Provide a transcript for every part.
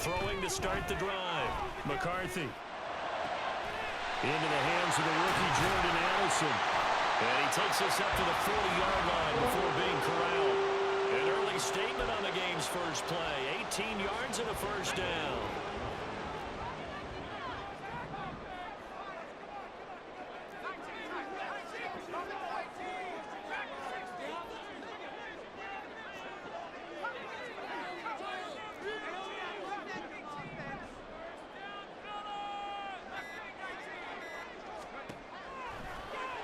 throwing to start the drive. McCarthy. Into the hands of the rookie Jordan Addison. And he takes us up to the 40-yard line before being corralled. An early statement on the game's first play. 18 yards and a first down.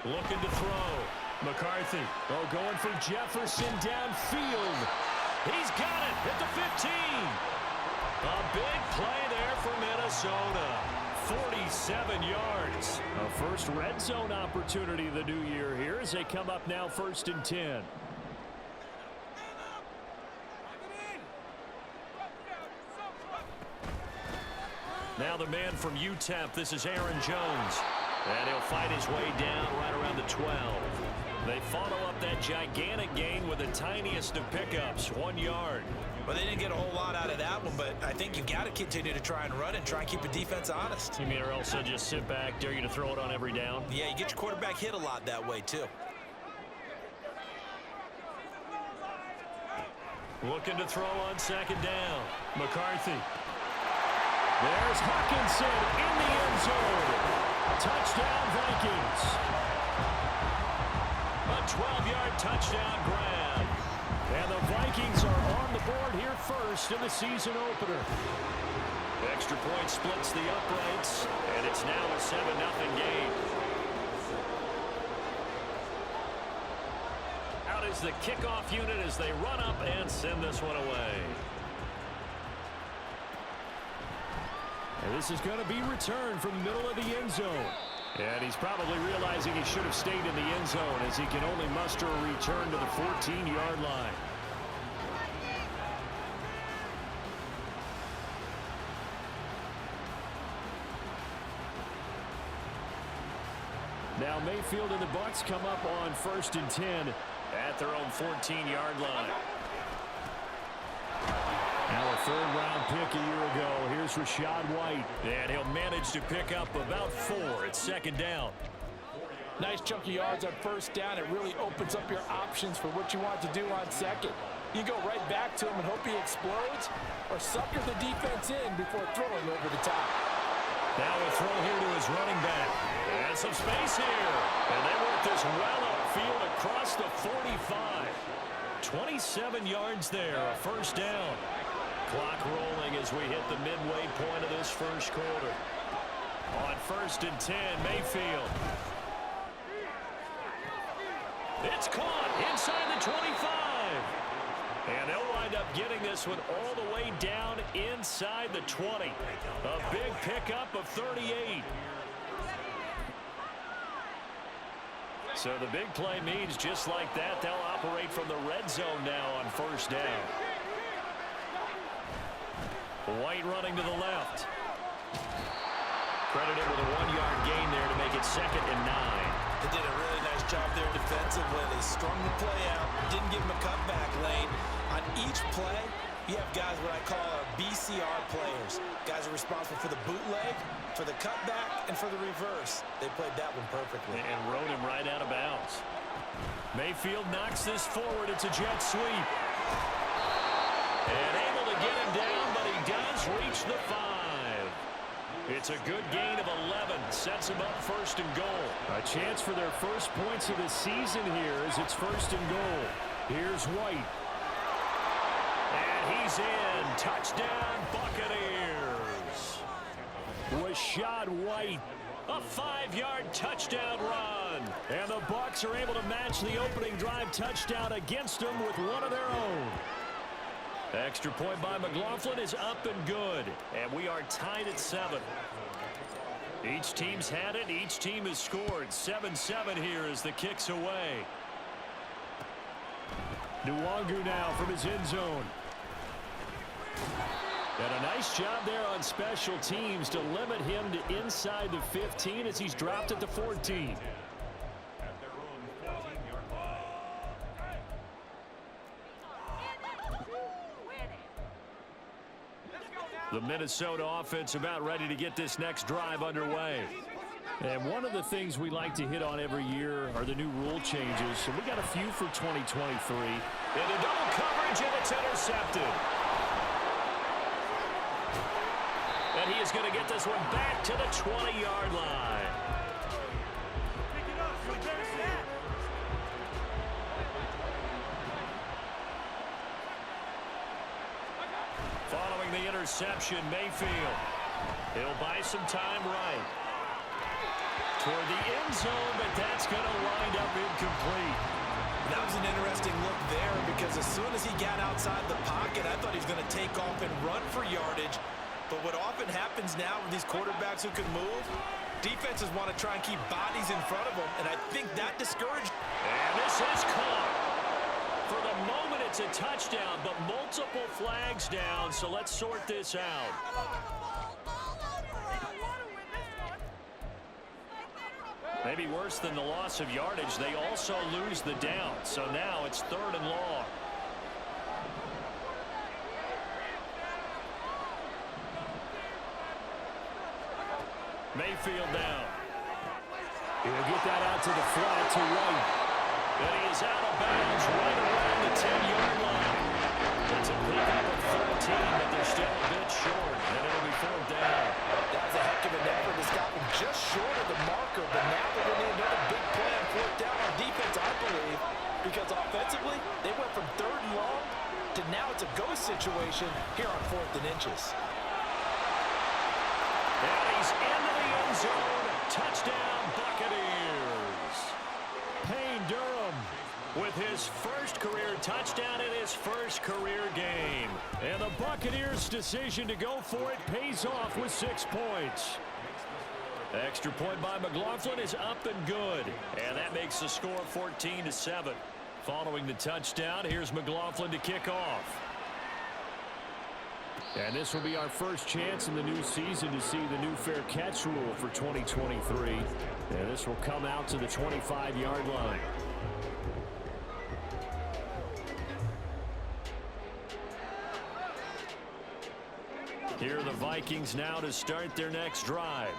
Looking to throw. McCarthy. Oh, going for Jefferson downfield. He's got it at the 15. A big play there for Minnesota. 47 yards. A first red zone opportunity of the new year here as they come up now 1st and 10. Now the man from UTEP. This is Aaron Jones. And he'll fight his way down right around the 12. They follow up that gigantic gain with the tiniest of pickups, 1 yard. Well, they didn't get a whole lot out of that one, but I think you've got to continue to try and run and try and keep the defense honest. You mean or else they'll just sit back, dare you to throw it on every down? Yeah, you get your quarterback hit a lot that way, too. Looking to throw on 2nd down. McCarthy. There's Hawkinson in the end zone. Touchdown, Vikings. A 12-yard touchdown grab. And the Vikings are on the board here first in the season opener. Extra point splits the uprights, and it's now a 7-0 game. Out is the kickoff unit as they run up and send this one away. And this is going to be returned from the middle of the end zone. And he's probably realizing he should have stayed in the end zone as he can only muster a return to the 14-yard line. Now Mayfield and the Bucs come up on 1st and 10 at their own 14-yard line. Now a 3rd-round pick a year ago. Here's Rachaad White. And he'll manage to pick up about 4 at 2nd down. Nice chunk of yards on 1st down. It really opens up your options for what you want to do on 2nd. You go right back to him and hope he explodes, or sucker the defense in before throwing over the top. Now a throw here to his running back. And some space here. And they work this well upfield across the 45. 27 yards there, a 1st down. Clock rolling as we hit the midway point of this first quarter. On 1st and 10, Mayfield. It's caught inside the 25. And they'll wind up getting this one all the way down inside the 20. A big pickup of 38. So the big play means just like that, they'll operate from the red zone now on 1st down. White running to the left. Credited with a 1-yard gain there to make it 2nd and 9. They did a really nice job there defensively. They strung the play out, didn't give them a cutback lane. On each play, you have guys what I call our BCR players. Guys are responsible for the bootleg, for the cutback, and for the reverse. They played that one perfectly. And rode him right out of bounds. Mayfield knocks this forward. It's a jet sweep. And able to get him down, but he does reach the 5. It's a good gain of 11. Sets him up 1st and goal. A chance for their first points of the season here as it's 1st and goal. Here's White. And he's in. Touchdown, Buccaneers. Rachaad White. A 5-yard touchdown run. And the Bucs are able to match the opening drive touchdown against them with one of their own. Extra point by McLaughlin is up and good. And we are tied at 7. Each team's had it. Each team has scored. 7-7 here as the kick's away. Nwangu now from his end zone. And a nice job there on special teams to limit him to inside the 15 as he's dropped at the 14. The Minnesota offense about ready to get this next drive underway. And one of the things we like to hit on every year are the new rule changes. So we got a few for 2023. Into double coverage, and it's intercepted. And he is going to get this one back to the 20-yard line. Following the interception, Mayfield. He'll buy some time right. Toward the end zone, but that's going to wind up incomplete. That was an interesting look there because as soon as he got outside the pocket, I thought he was going to take off and run for yardage. But what often happens now with these quarterbacks who can move, defenses want to try and keep bodies in front of them, and I think that discouraged. And this is caught. For the moment, it's a touchdown, but multiple flags down, so let's sort this out. Maybe worse than the loss of yardage, they also lose the down. So now it's 3rd and long. Mayfield down. He'll get that out to the flat to right. And he is out of bounds right around the 10-yard line. It's a pickup of 13, but they're still a bit short, and it'll be 4th down. That was a heck of an effort to stop him just short of the marker, but now they're going to need another big play on 4th down on defense, I believe, because offensively, they went from 3rd and long to now it's a ghost situation here on 4th and inches. And he's into the end zone. Touchdown, Buccaneers. Payne Durham with his first career touchdown in his first career game. And the Buccaneers' decision to go for it pays off with 6 points. Extra point by McLaughlin is up and good. And that makes the score 14-7. Following the touchdown, here's McLaughlin to kick off. And this will be our first chance in the new season to see the new fair catch rule for 2023. And this will come out to the 25-yard line. Here are the Vikings now to start their next drive.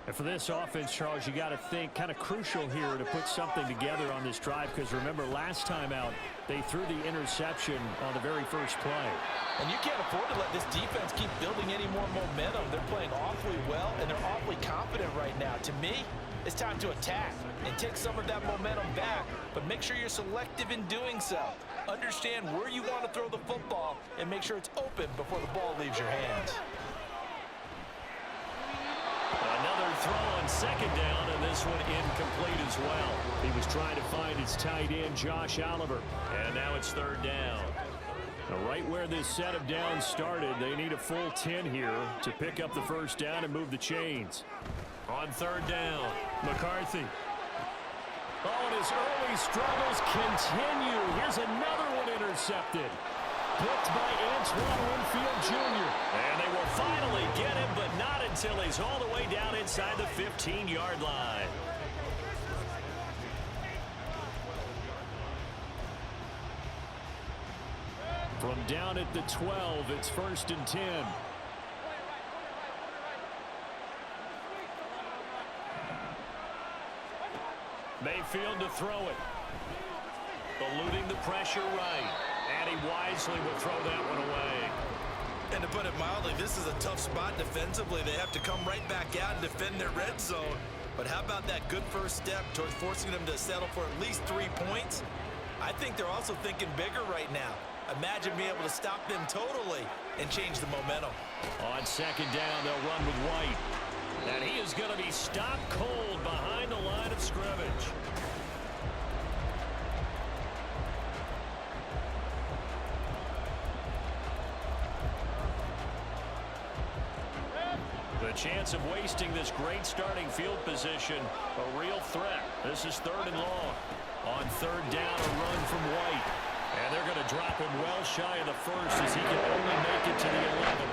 And for this offense, Charles, you got to think kind of crucial here to put something together on this drive, because remember last time out they threw the interception on the very first play. And you can't afford to let this defense keep building any more momentum. They're playing awfully well, and they're awfully confident right now. To me, it's time to attack and take some of that momentum back, but make sure you're selective in doing so. Understand where you want to throw the football and make sure it's open before the ball leaves your hands. Another throw on 2nd down, and this one incomplete as well. He was trying to find his tight end, Josh Oliver, and now it's 3rd down. Now, right where this set of downs started, they need a full 10 here to pick up the first down and move the chains. On 3rd down, McCarthy. Oh, and his early struggles continue. Here's another one intercepted. Picked by Antoine Winfield Jr. And they will finally get him, but not until he's all the way down inside the 15-yard line. From down at the 12, it's 1st and 10. Mayfield to throw it. Eluding the pressure right. And he wisely will throw that one away. And to put it mildly, this is a tough spot defensively. They have to come right back out and defend their red zone. But how about that good first step towards forcing them to settle for at least 3 points? I think they're also thinking bigger right now. Imagine being able to stop them totally and change the momentum. On 2nd down, they'll run with White. And he is going to be stopped cold behind the line of scrimmage. The chance of wasting this great starting field position, a real threat. This is 3rd and long. On 3rd down, a run from White. And they're going to drop him well shy of the first as he can only make it to the 11.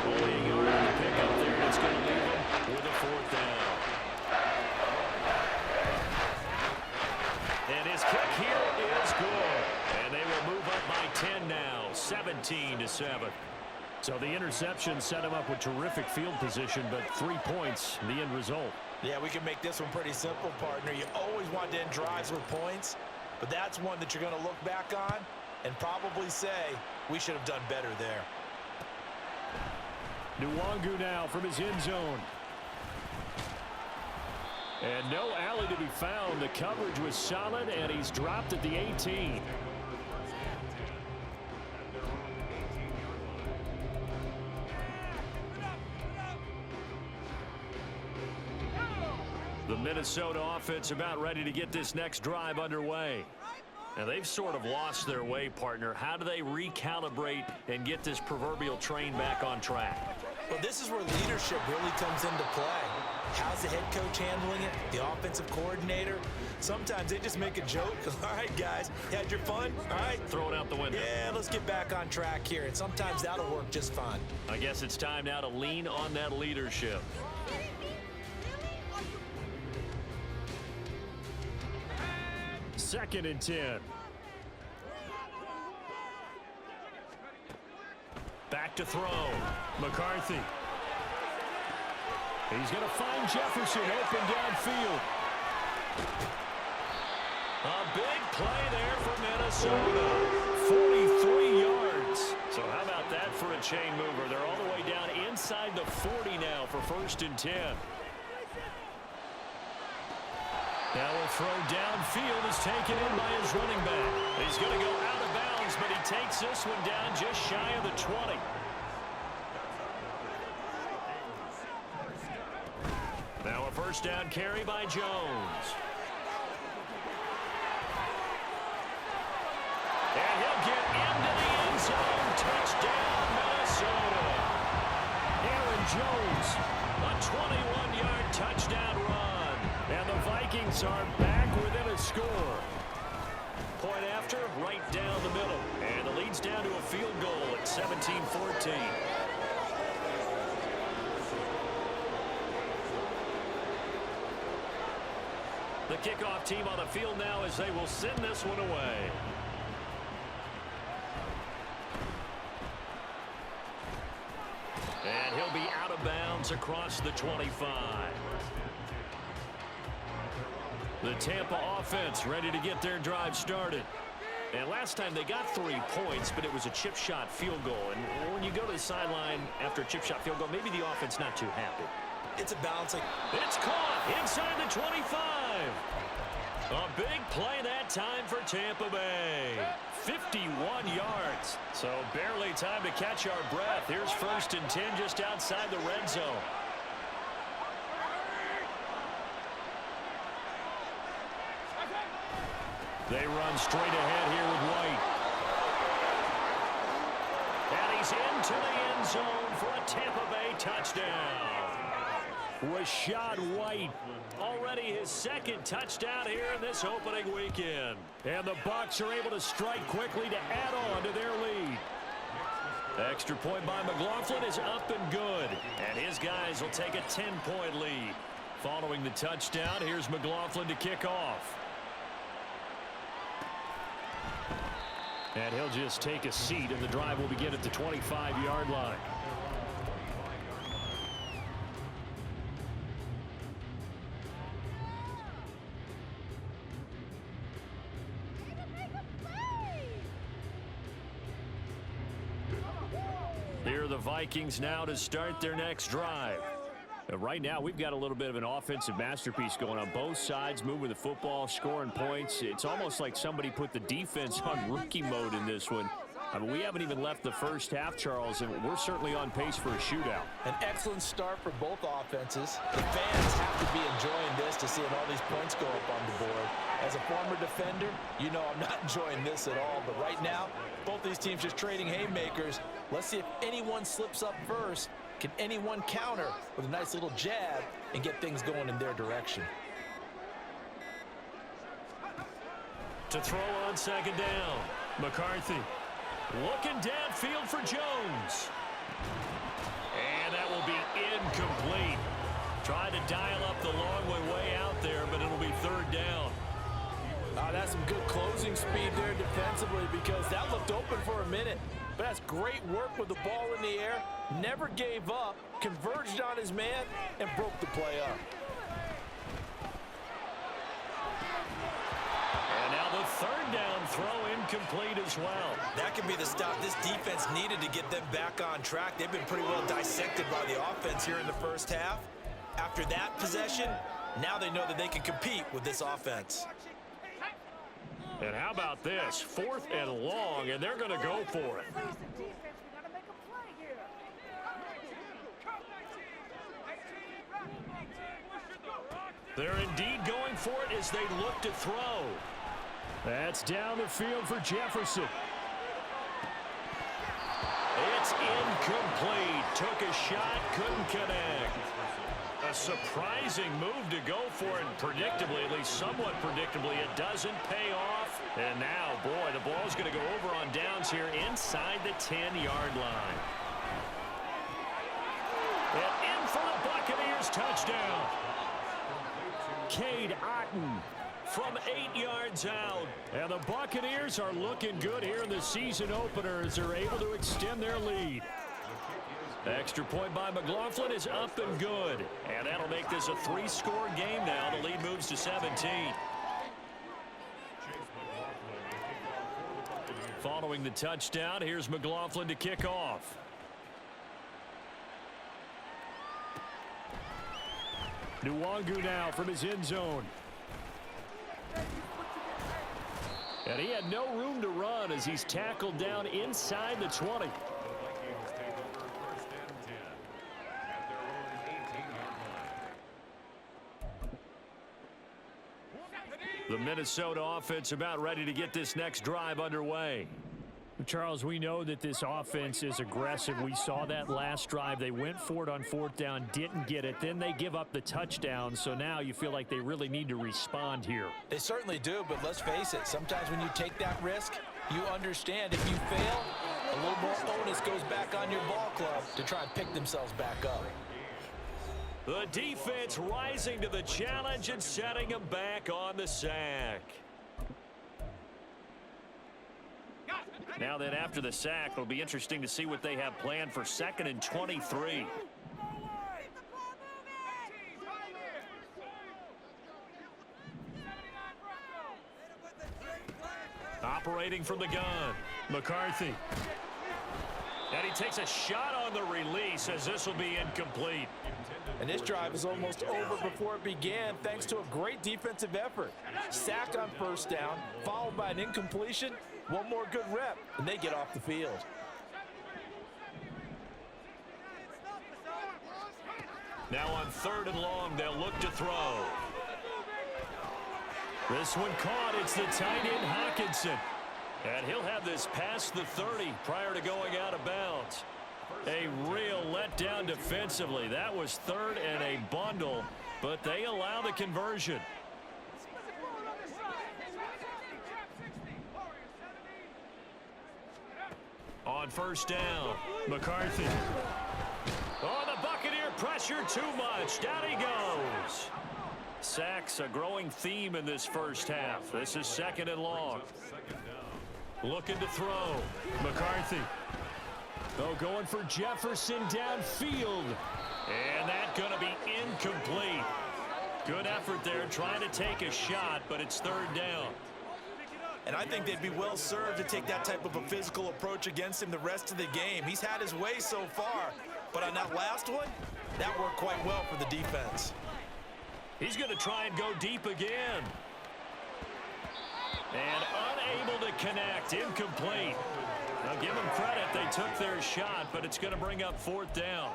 Only a yard on the pickup there, and it's going to leave him with a 4th down. And his kick here is good. And they will move up by 10 now, 17-7. So the interception set him up with terrific field position, but 3 points, the end result. Yeah, we can make this one pretty simple, partner. You always want to end drives with points, but that's one that you're going to look back on and probably say, we should have done better there. Nwangu now from his end zone. And no alley to be found. The coverage was solid, and he's dropped at the 18. The Minnesota offense about ready to get this next drive underway. Now, they've sort of lost their way, partner. How do they recalibrate and get this proverbial train back on track? Well, this is where leadership really comes into play. How's the head coach handling it? The offensive coordinator? Sometimes they just make a joke. All right, guys, you had your fun? All right. Throw it out the window. Yeah, let's get back on track here. And sometimes that'll work just fine. I guess it's time now to lean on that leadership. Second and 10. Back to throw. McCarthy. He's going to find Jefferson open downfield. A big play there for Minnesota. 43 yards. So how about that for a chain mover? They're all the way down inside the 40 now for 1st and 10. Now a throw downfield is taken in by his running back. He's going to go out of bounds, but he takes this one down just shy of the 20. Now a first down carry by Jones. And he'll get into the end zone. Touchdown, Minnesota. Aaron Jones, a 21-yard touchdown run. And the Vikings are back within a score. Point after, right down the middle. And the lead's down to a field goal at 17-14. The kickoff team on the field now as they will send this one away. And he'll be out of bounds across the 25. The Tampa offense ready to get their drive started. And last time they got 3 points, but it was a chip shot field goal. And when you go to the sideline after a chip shot field goal, maybe the offense not too happy. It's a balancing. It's caught inside the 25. A big play that time for Tampa Bay. 51 yards. So barely time to catch our breath. Here's 1st and 10 just outside the red zone. They run straight ahead here with White. And he's into the end zone for a Tampa Bay touchdown. Rashad White, already his 2nd touchdown here in this opening weekend. And the Bucs are able to strike quickly to add on to their lead. Extra point by McLaughlin is up and good. And his guys will take a 10-point lead. Following the touchdown, here's McLaughlin to kick off. And he'll just take a seat, and the drive will begin at the 25-yard line. Here are the Vikings now to start their next drive. Right now, we've got a little bit of an offensive masterpiece going on. Both sides moving the football, scoring points. It's almost like somebody put the defense on rookie mode in this one. I mean, we haven't even left the first half, Charles, and we're certainly on pace for a shootout. An excellent start for both offenses. The fans have to be enjoying this to see all these points go up on the board. As a former defender, you know I'm not enjoying this at all. But right now, both these teams just trading haymakers. Let's see if anyone slips up first. Can anyone counter with a nice little jab and get things going in their direction? To throw on 2nd down, McCarthy looking downfield for Jones. And that will be incomplete. Tried to dial up the long way out there, but it'll be 3rd down. That's some good closing speed there defensively because that looked open for a minute. But that's great work with the ball in the air. Never gave up, converged on his man, and broke the play up. And now the third down throw incomplete as well. That could be the stop this defense needed to get them back on track. They've been pretty well dissected by the offense here in the first half. After that possession, now they know that they can compete with this offense. And how about this? 4th and long, and they're going to go for it. They're indeed going for it as they look to throw. That's down the field for Jefferson. It's incomplete. Took a shot, couldn't connect. A surprising move to go for it, and predictably, at least somewhat predictably, it doesn't pay off. And now, boy, the ball's going to go over on downs here inside the 10-yard line. And in for the Buccaneers touchdown. Cade Otton from 8 yards out. And the Buccaneers are looking good here in the season opener as they're able to extend their lead. Extra point by McLaughlin is up and good. And that'll make this a 3-score game now. The lead moves to 17. Following the touchdown, here's McLaughlin to kick off. Nwangu now from his end zone. And he had no room to run as he's tackled down inside the 20. The Minnesota offense about ready to get this next drive underway. Charles, we know that this offense is aggressive. We saw that last drive. They went for it on 4th down, didn't get it. Then they give up the touchdown. So now you feel like they really need to respond here. They certainly do, but let's face it. Sometimes when you take that risk, you understand if you fail, a little more onus goes back on your ball club to try and pick themselves back up. The defense rising to the challenge and setting them back on the sack. Now then, after the sack, it'll be interesting to see what they have planned for 2nd and 23. Operating from the gun, McCarthy. And he takes a shot on the release as this will be incomplete. And this drive is almost over before it began thanks to a great defensive effort. Sack on 1st down, followed by an incompletion. One more good rep, and they get off the field. Now on 3rd and long, they'll look to throw. This one caught. It's the tight end, Hockenson. And he'll have this past the 30 prior to going out of bounds. A real letdown defensively. That was 3rd and a bundle, but they allow the conversion. On 1st down, McCarthy. Oh, the Buccaneer pressure too much. Down he goes. Sacks a growing theme in this first half. This is 2nd and long. Looking to throw. McCarthy. Oh, going for Jefferson downfield. And that's going to be incomplete. Good effort there trying to take a shot, but it's 3rd down. And I think they'd be well served to take that type of a physical approach against him the rest of the game. He's had his way so far, but on that last one, that worked quite well for the defense. He's going to try and go deep again. And unable to connect, incomplete. Now give them credit, they took their shot, but it's going to bring up 4th down.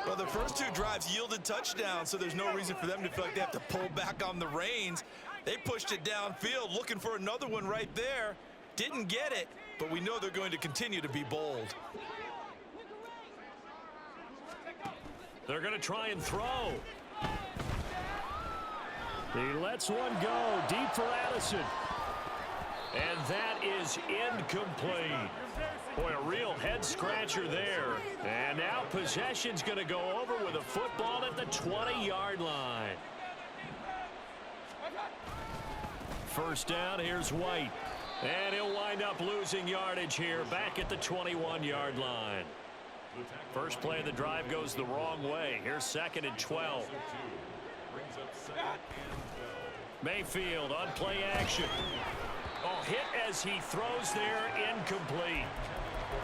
Well, the first 2 drives yielded touchdowns, so there's no reason for them to feel like they have to pull back on the reins. They pushed it downfield, looking for another one right there. Didn't get it, but we know they're going to continue to be bold. They're going to try and throw. He lets one go deep for Addison. And that is incomplete. Boy, a real head-scratcher there. And now possession's going to go over with a football at the 20-yard line. 1st down, here's White. And he'll wind up losing yardage here back at the 21-yard line. First play of the drive goes the wrong way. Here's 2nd and 12. Mayfield on play action. Oh, hit as he throws there, incomplete.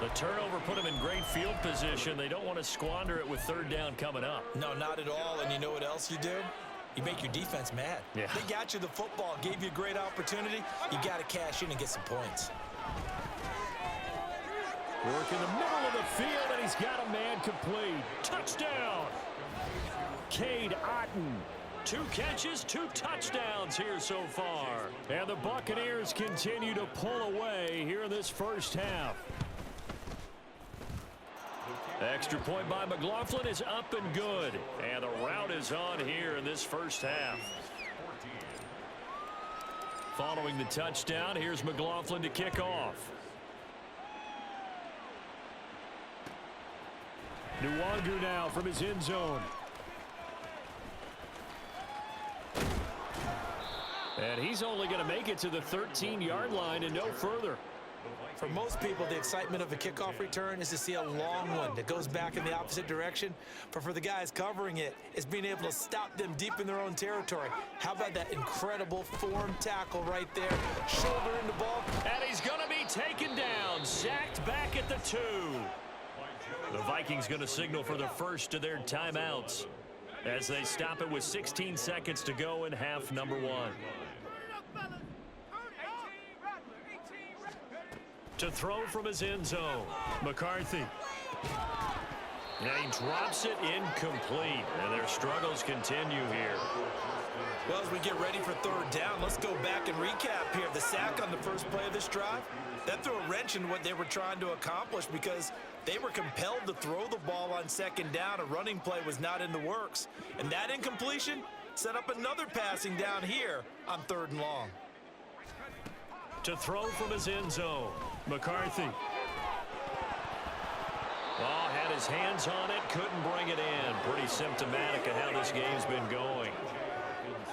The turnover put him in great field position. They don't want to squander it with 3rd down coming up. No, not at all. And you know what else you do? You make your defense mad. Yeah. They got you the football, gave you a great opportunity. You got to cash in and get some points. Work in the middle of the field, and he's got a man complete. Touchdown! Cade Otton. 2 catches, 2 touchdowns here so far. And the Buccaneers continue to pull away here in this first half. Extra point by McLaughlin is up and good. And the route is on here in this first half. Following the touchdown, here's McLaughlin to kick off. Nwangu now from his end zone. And he's only going to make it to the 13-yard line and no further. For most people, the excitement of a kickoff return is to see a long one that goes back in the opposite direction. But for the guys covering it, it's being able to stop them deep in their own territory. How about that incredible form tackle right there? Shouldering the ball. And he's going to be taken down, sacked back at the 2. The Vikings going to signal for the first of their timeouts as they stop it with 16 seconds to go in half number 1. To throw from his end zone, McCarthy. And he drops it incomplete, and their struggles continue here. Well, as we get ready for 3rd down, let's go back and recap here. The sack on the first play of this drive, that threw a wrench in what they were trying to accomplish because they were compelled to throw the ball on 2nd down. A running play was not in the works. And that incompletion set up another passing down here on 3rd and long. To throw from his end zone, McCarthy. Oh, had his hands on it, couldn't bring it in. Pretty symptomatic of how this game's been going.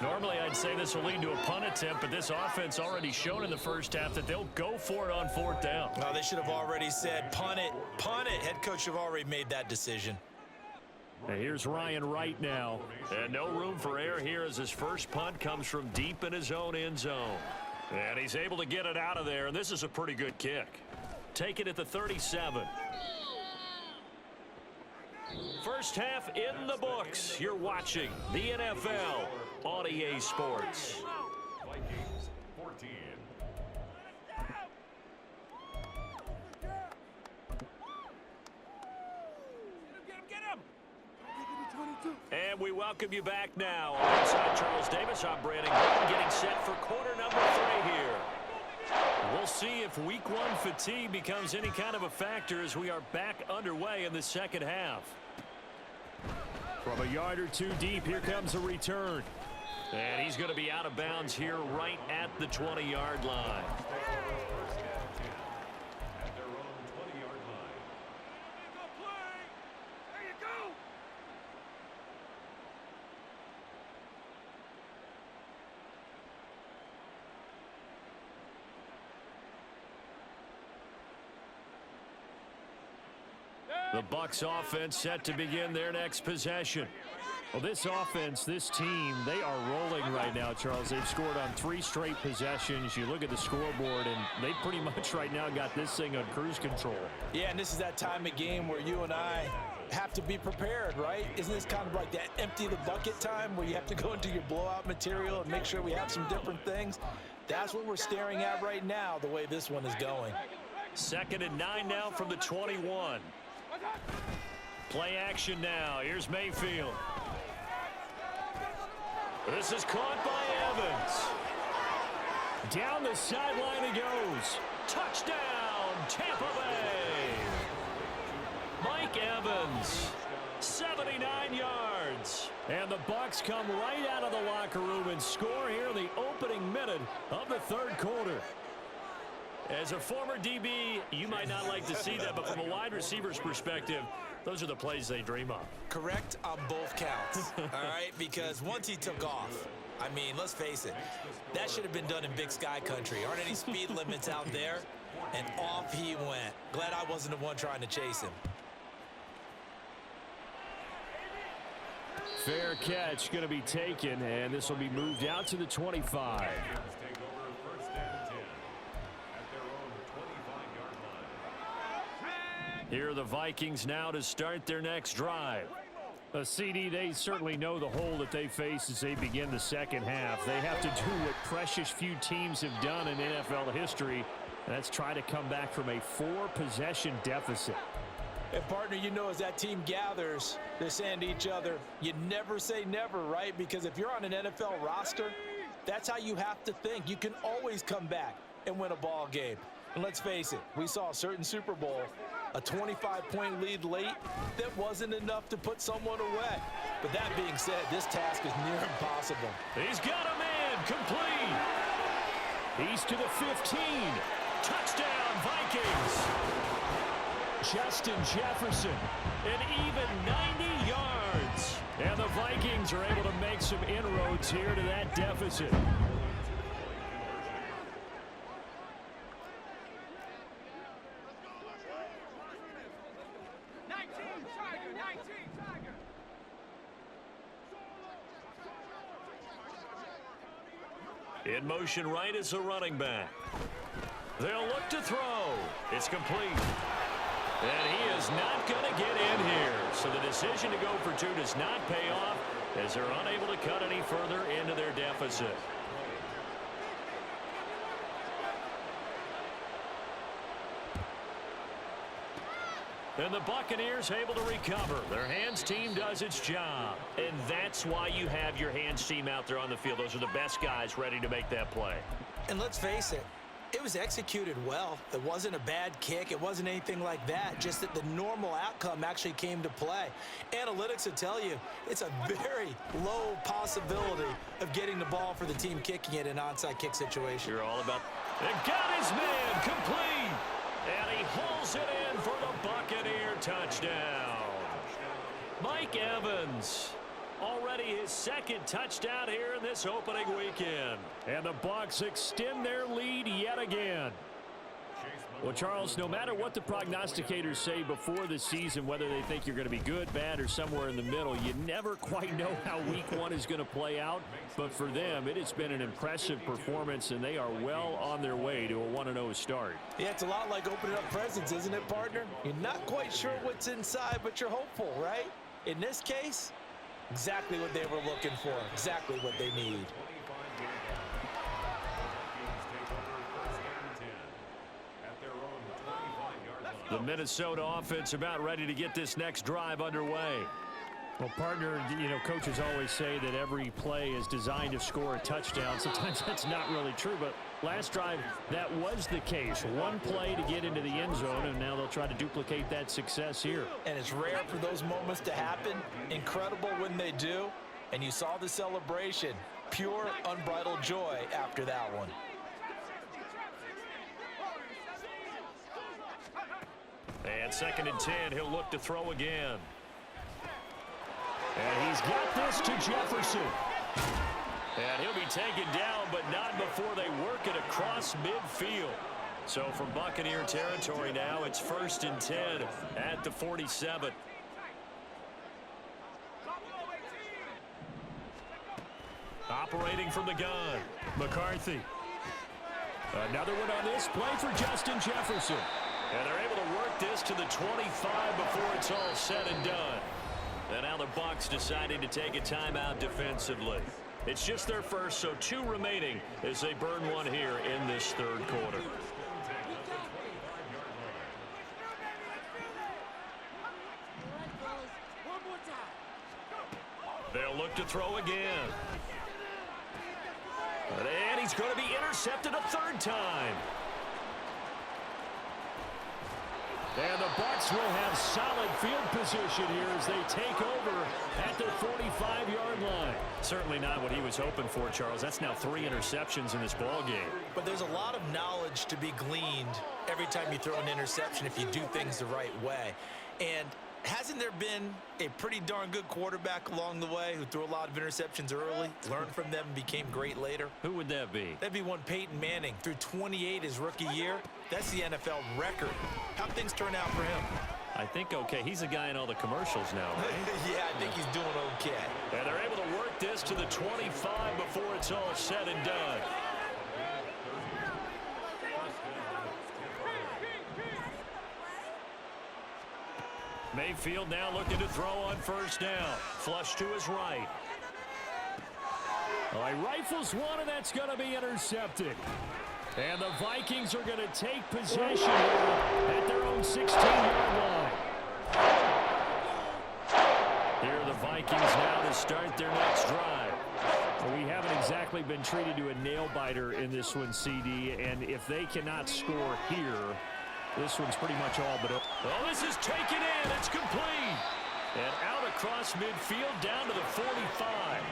Normally, I'd say this will lead to a punt attempt, but this offense already shown in the first half that they'll go for it on 4th down. No, they should have already said, punt it, punt it. Head coach have already made that decision. And here's Ryan Wright now. And no room for error here as his first punt comes from deep in his own end zone. And he's able to get it out of there, and this is a pretty good kick. Take it at the 37. First half in the books. You're watching the NFL on EA Sports. Vikings 14. Get him! And we welcome you back now. Alongside Charles Davis, I'm Brandon Green, getting set for quarter number 3 here. We'll see if week 1 fatigue becomes any kind of a factor as we are back underway in the second half. From a yard or 2 deep, here comes a return. And he's going to be out of bounds here right at the 20-yard line. At their own 20-yard line. There you go! The Bucs offense set to begin their next possession. Well, this offense, this team, they are rolling right now, Charles. They've scored on 3 straight possessions. You look at the scoreboard, and they pretty much right now got this thing on cruise control. Yeah, and this is that time of game where you and I have to be prepared, right? Isn't this kind of like that empty the bucket time where you have to go into your blowout material and make sure we have some different things? That's what we're staring at right now, the way this one is going. 2nd and 9 now from the 21. Play action now. Here's Mayfield. This is caught by Evans. Down the sideline he goes. Touchdown, Tampa Bay. Mike Evans, 79 yards. And the Bucs come right out of the locker room and score here in the opening minute of the 3rd quarter. As a former DB, you might not like to see that, but from a wide receiver's perspective, those are the plays they dream of. Correct on both counts, all right? Because once he took off, I mean, let's face it, that should have been done in Big Sky country. Aren't any speed limits out there? And off he went. Glad I wasn't the one trying to chase him. Fair catch going to be taken, and this will be moved out to the 25. Take over 1st and 10 at their own 25-yard line. Here are the Vikings now to start their next drive. A CD, they certainly know the hole that they face as they begin the second half. They have to do what precious few teams have done in NFL history, and that's try to come back from a 4-possession deficit. And, partner, you know, as that team gathers, they're saying to each other, you never say never, right? Because if you're on an NFL roster, that's how you have to think. You can always come back and win a ball game. And let's face it, we saw a certain Super Bowl, a 25-point lead late that wasn't enough to put someone away. But that being said, this task is near impossible. He's got a man complete. He's to the 15. Touchdown, Vikings. Justin Jefferson, an even 90 yards. And the Vikings are able to make some inroads here to that deficit. In motion right is a running back. They'll look to throw. It's complete. And he is not going to get in here. So the decision to go for 2 does not pay off as they're unable to cut any further into their deficit. And the Buccaneers able to recover. Their hands team does its job. And that's why you have your hands team out there on the field. Those are the best guys ready to make that play. And let's face it, it was executed well. It wasn't a bad kick. It wasn't anything like that. Just that the normal outcome actually came to play. Analytics will tell you it's a very low possibility of getting the ball for the team kicking it in an onside kick situation. You're all about... And got his man complete. And he hauls it in for the Buccaneer touchdown. Mike Evans, already his second touchdown here in this opening weekend. And the Bucs extend their lead yet again. Well, Charles, no matter what the prognosticators say before the season, whether they think you're going to be good, bad, or somewhere in the middle, you never quite know how week 1 is going to play out. But for them, it has been an impressive performance, and they are well on their way to a 1-0 start. Yeah, it's a lot like opening up presents, isn't it, partner? You're not quite sure what's inside, but you're hopeful, right? In this case, exactly what they were looking for, exactly what they need. The Minnesota offense about ready to get this next drive underway. Well, partner, you know, coaches always say that every play is designed to score a touchdown. Sometimes that's not really true, but last drive, that was the case. One play to get into the end zone, and now they'll try to duplicate that success here. And it's rare for those moments to happen. Incredible when they do. And you saw the celebration. Pure, unbridled joy after that one. And 2nd and 10, he'll look to throw again. And he's got this to Jefferson. And he'll be taken down, but not before they work it across midfield. So from Buccaneer territory now, it's 1st and 10 at the 47. Operating from the gun, McCarthy. Another one on this play for Justin Jefferson. And they're able to work this to the 25 before it's all said and done. And now the Bucs deciding to take a timeout defensively. It's just their first, so 2 remaining as they burn one here in this 3rd quarter. They'll look to throw again. And he's going to be intercepted a 3rd time. And the Bucs will have solid field position here as they take over at the 45-yard line. Certainly not what he was hoping for, Charles. That's now 3 interceptions in this ball game. But there's a lot of knowledge to be gleaned every time you throw an interception if you do things the right way. And hasn't there been a pretty darn good quarterback along the way who threw a lot of interceptions early, learned from them, and became great later? Who would that be? That'd be one Peyton Manning. Threw 28 his rookie year. That's the NFL record. How'd things turn out for him? I think okay. He's a guy in all the commercials now, right? Yeah, I think he's doing okay. And they're able to work this to the 25 before it's all said and done. Mayfield now looking to throw on first down. Flush to his right. Oh, he rifles one, and that's going to be intercepted. And the Vikings are going to take possession at their own 16-yard line. Here are the Vikings now to start their next drive. Well, we haven't exactly been treated to a nail-biter in this one, CD, and if they cannot score here, this one's pretty much all but over. Oh, this is taken in. It's complete. And out across midfield down to the 45.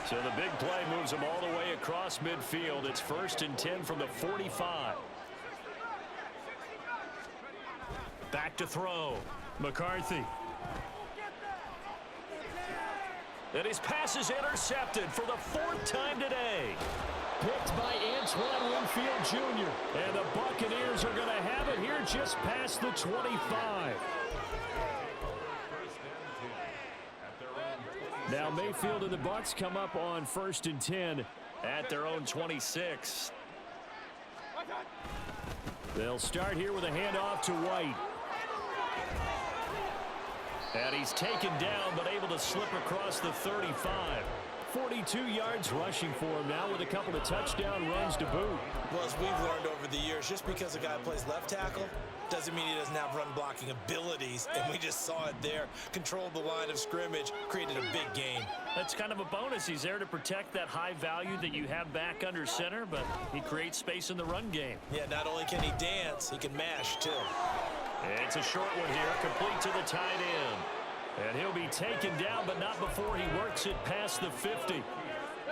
So the big play moves them all the way across midfield. It's 1st and 10 from the 45. Back to throw. McCarthy. And his pass is intercepted for the 4th time today. Picked by Antoine Winfield Jr. And the Buccaneers are going to have it here just past the 25. Now Mayfield and the Bucs come up on 1st and 10 at their own 26. They'll start here with a handoff to White. And he's taken down but able to slip across the 35. 42 yards rushing for him now with a couple of touchdown runs to boot. Well, as we've learned over the years, just because a guy plays left tackle doesn't mean he doesn't have run blocking abilities, and we just saw it there. Controlled the line of scrimmage, created a big gain. That's kind of a bonus. He's there to protect that high value that you have back under center, but he creates space in the run game. Yeah, not only can he dance, he can mash too. It's a short one here, complete to the tight end. And he'll be taken down, but not before he works it past the 50.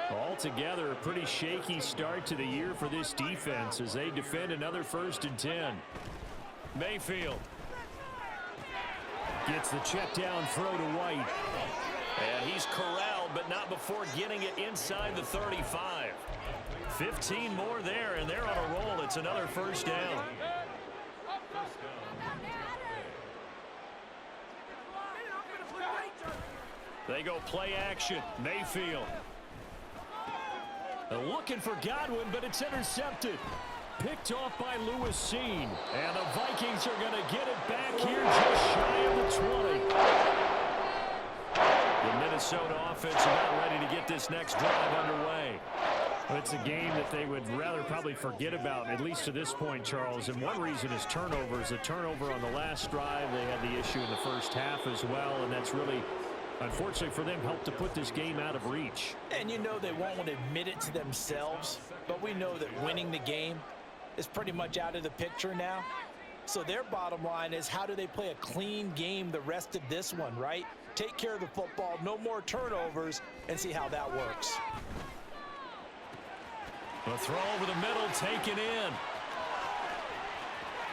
Altogether, a pretty shaky start to the year for this defense as they defend another 1st and 10. Mayfield gets the check down throw to White. And he's corralled, but not before getting it inside the 35. 15 more there, and they're on a roll. It's another 1st down. They go play action. Mayfield. They're looking for Godwin, but it's intercepted. Picked off by Lewis Seen. And the Vikings are going to get it back here just shy of the 20. The Minnesota offense about ready to get this next drive underway. It's a game that they would rather probably forget about, at least to this point, Charles. And one reason is turnovers. A turnover on the last drive. They had the issue in the first half as well, and that's really, unfortunately for them, helped to put this game out of reach. And you know they won't admit it to themselves, but we know that winning the game is pretty much out of the picture now. So their bottom line is, how do they play a clean game the rest of this one, right? Take care of the football, no more turnovers, and see how that works. A throw over the middle, taken in.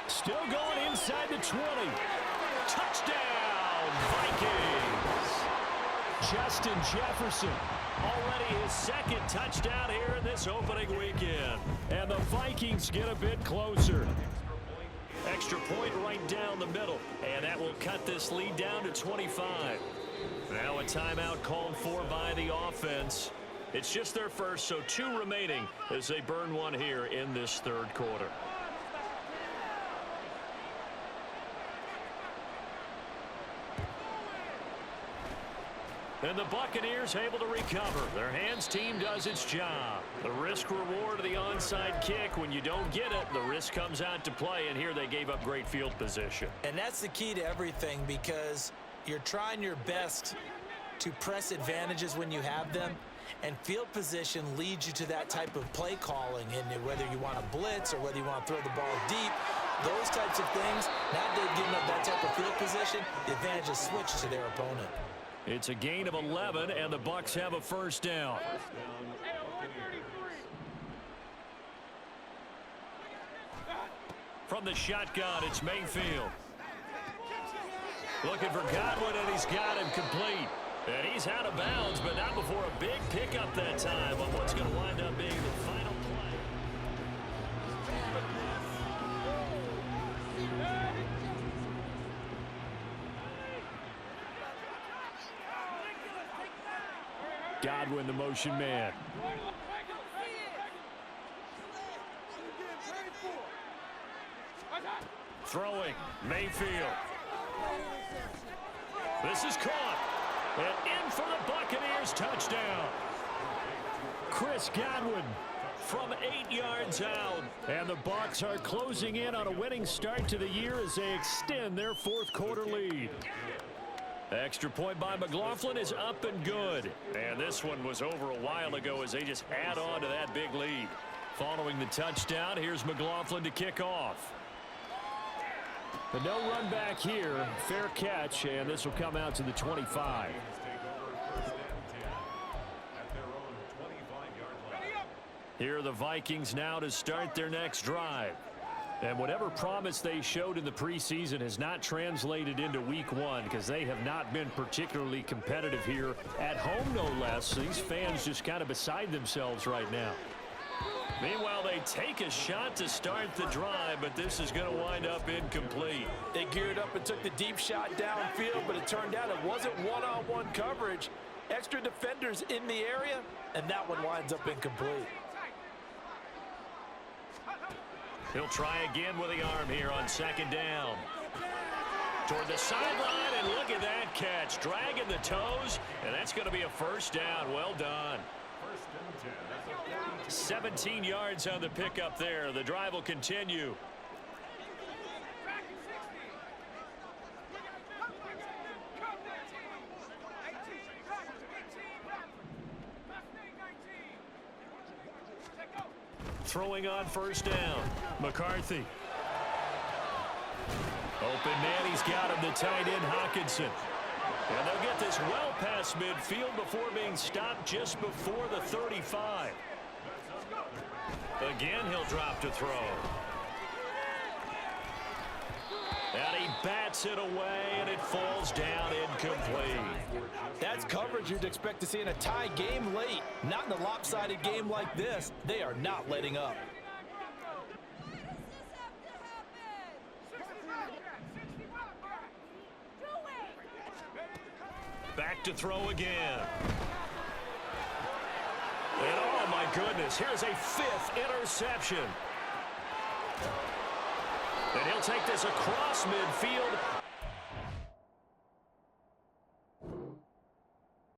Still going inside the 20. Touchdown, Vikings! Justin Jefferson, already his 2nd touchdown here in this opening weekend. And the Vikings get a bit closer. Extra point right down the middle. And that will cut this lead down to 25. Now a timeout called for by the offense. It's just their first, so 2 remaining as they burn one here in this 3rd quarter. And the Buccaneers able to recover. Their hands team does its job. The risk reward of the onside kick. When you don't get it, the risk comes out to play, and here they gave up great field position. And that's the key to everything, because you're trying your best to press advantages when you have them, and field position leads you to that type of play calling. And whether you want to blitz or whether you want to throw the ball deep, those types of things, now they've given up that type of field position, the advantage is switched to their opponent. It's a gain of 11, and the Bucs have a 1st down. From the shotgun, it's Mayfield. Looking for Godwin, and he's got him complete. And he's out of bounds, but not before a big pickup that time on what's going to wind up being the final play. Godwin, the motion man. Throwing, Mayfield. This is caught. And in for the Buccaneers, touchdown. Chris Godwin from 8 yards out. And the Bucs are closing in on a winning start to the year as they extend their fourth quarter lead. Extra point by McLaughlin is up and good. And this one was over a while ago as they just add on to that big lead. Following the touchdown, here's McLaughlin to kick off. The no run back here, fair catch, and this will come out to the 25. Here are the Vikings now to start their next drive. And whatever promise they showed in the preseason has not translated into week one because they have not been particularly competitive here at home, no less. These fans just kind of beside themselves right now. Meanwhile, they take a shot to start the drive, but this is going to wind up incomplete. They geared up and took the deep shot downfield, but it turned out it wasn't one-on-one coverage. Extra defenders in the area, and that one winds up incomplete. He'll try again with the arm here on second down. Toward the sideline, and look at that catch. Dragging the toes, and that's going to be a first down. Well done. 17 yards on the pickup there. The drive will continue. Throwing on first down. McCarthy. Open man, he's got him, the tight end Hockenson. And they'll get this well past midfield before being stopped just before the 35. Again, he'll drop to throw. And he bats it away, and it falls down incomplete. That's coverage you'd expect to see in a tie game late. Not in a lopsided game like this. They are not letting up. Back to throw again. And oh my goodness, here's a 5th interception. And he'll take this across midfield